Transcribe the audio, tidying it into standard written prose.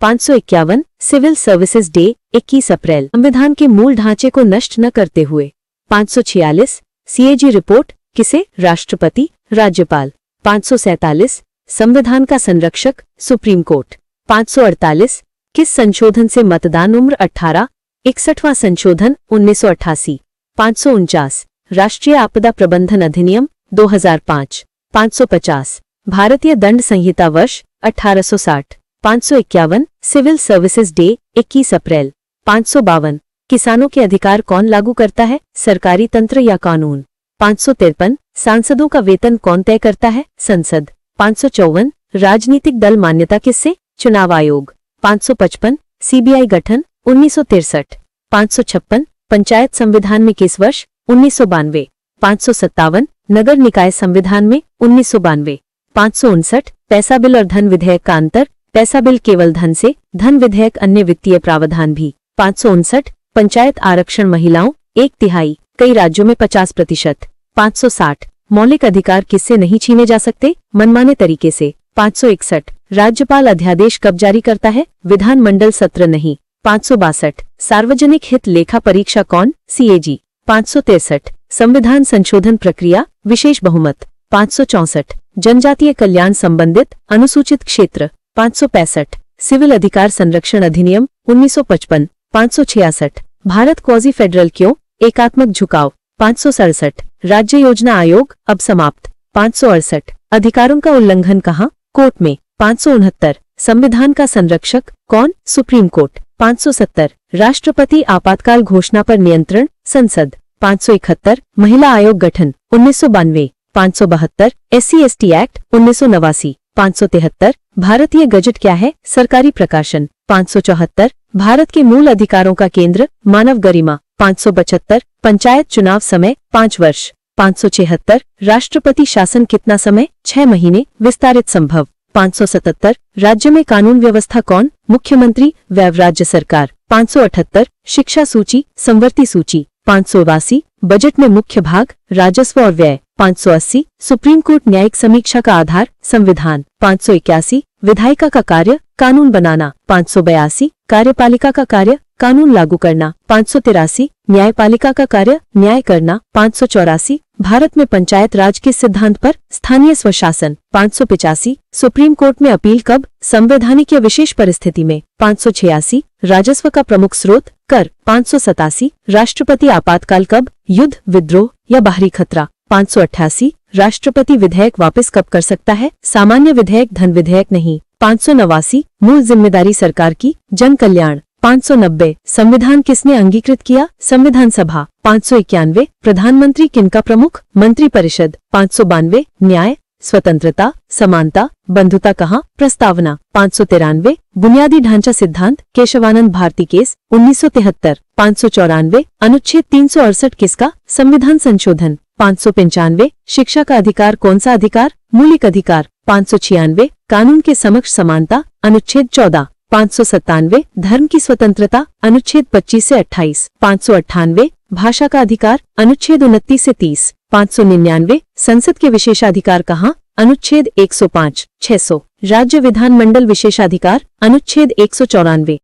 551 civil services day 21 अप्रैल। संविधान के मूल ढांचे को नष्ट न करते हुए। 546 सीएजी रिपोर्ट किसे? राष्ट्रपति, राज्यपाल। 547 संविधान का संरक्षक सुप्रीम कोर्ट। 548 किस संशोधन से मतदान उम्र 18? 61वां संशोधन 1988। 549 राष्ट्रीय आपदा प्रबंधन अधिनियम 2005। 550 भारतीय दंड संहिता वर्ष 1860। 551 सिविल सर्विसेज डे 21 अप्रैल। 552 किसानों के अधिकार कौन लागू करता है? सरकारी तंत्र या कानून? 553 सांसदों का वेतन कौन तय करता है? संसद। 554 राजनीतिक दल मान्यता किससे? चुनाव आयोग। 555 सीबीआई गठन 1963। 556 पंचायत संविधान में किस वर्ष? 1992। 557 नगर निकाय संविधान में 1992। 559 पैसा बिल और धन विधेयक का अंतर? पैसा बिल केवल धन से, धन विधेयक अन्य वित्तीय प्रावधान भी। 559 पंचायत आरक्षण महिलाओं 1/3, कई राज्यों में 50%। 560 मौलिक अधिकार किससे नहीं छीने जा सकते? मनमाने तरीके से। 561 राज्यपाल अध्यादेश कब जारी करता है? विधानमंडल सत्र नहीं। 562 सार्वजनिक हित लेखा परीक्षा कौन? सीएजी। 563 संविधान संशोधन प्रक्रिया विशेष बहुमत। 564 जनजातीय कल्याण संबंधित अनुसूचित क्षेत्र। 565 सिविल अधिकार संरक्षण अधिनियम 1955। 566 भारत क्वाजी फेडरल क्यों? एकात्मक झुकाव। 567 राज्य योजना आयोग अब समाप्त। 568 अधिकारों का उल्लंघन कहाँ? कोर्ट में। 569 संविधान का संरक्षक कौन? Supreme court. 570 राष्ट्रपति आपातकाल घोषणा पर नियंत्रण? संसद। 571 महिला आयोग गठन 1992। 572 SC/ST एक्ट 1989। 573 भारतीय गजट क्या है? सरकारी प्रकाशन। 574 भारत के मूल अधिकारों का केंद्र मानव गरिमा। 575 पंचायत चुनाव समय 5 वर्ष। 576 राष्ट्रपति शासन कितना समय? 6 महीने, विस्तारित संभव। 577 राज्य में कानून व्यवस्था कौन? मुख्यमंत्री व राज्य सरकार। 578 शिक्षा सूची संवर्ती सूची। 582 बजट में मुख्य भाग राजस्व और व्यय। 580 सुप्रीम कोर्ट न्यायिक समीक्षा का आधार संविधान। 581 विधायिका का कार्य कानून बनाना। 582 कार्यपालिका का कार्य कानून लागू करना। 583 न्यायपालिका का कार्य न्याय करना। 584 भारत में पंचायत राज के सिद्धांत पर स्थानीय स्वशासन। 585 सुप्रीम कोर्ट में अपील कब? संवैधानिक या विशेष परिस्थिति में। 586 राजस्व का प्रमुख स्रोत कर। 587 राष्ट्रपति आपातकाल कब? युद्ध, विद्रोह या बाहरी खतरा। 588 राष्ट्रपति विधेयक वापस कब कर सकता है? सामान्य विधेयक, धन विधेयक नहीं। 589 मूल जिम्मेदारी सरकार की जन कल्याण। 590 संविधान किसने अंगीकृत किया? संविधान सभा। 591 प्रधानमंत्री किनका प्रमुख? मंत्रिपरिषद। 592 न्याय, स्वतंत्रता, समानता, बंधुता कहाँ? प्रस्तावना। 593 बुनियादी ढांचा सिद्धांत केशवानंद भारती केस 1973। 594 अनुच्छेद 368 किसका? संविधान संशोधन। 595 शिक्षा का अधिकार कौन सा अधिकार? मौलिक अधिकार। 596 कानून के समक्ष समानता अनुच्छेद 14। 597 धर्म की स्वतंत्रता अनुच्छेद 25 से 28। 598 भाषा का अधिकार अनुच्छेद 29 से 30। 599 संसद के विशेषाधिकार कहाँ? अनुच्छेद 105। 600 राज्य विधानमंडल विशेषाधिकार अनुच्छेद 194।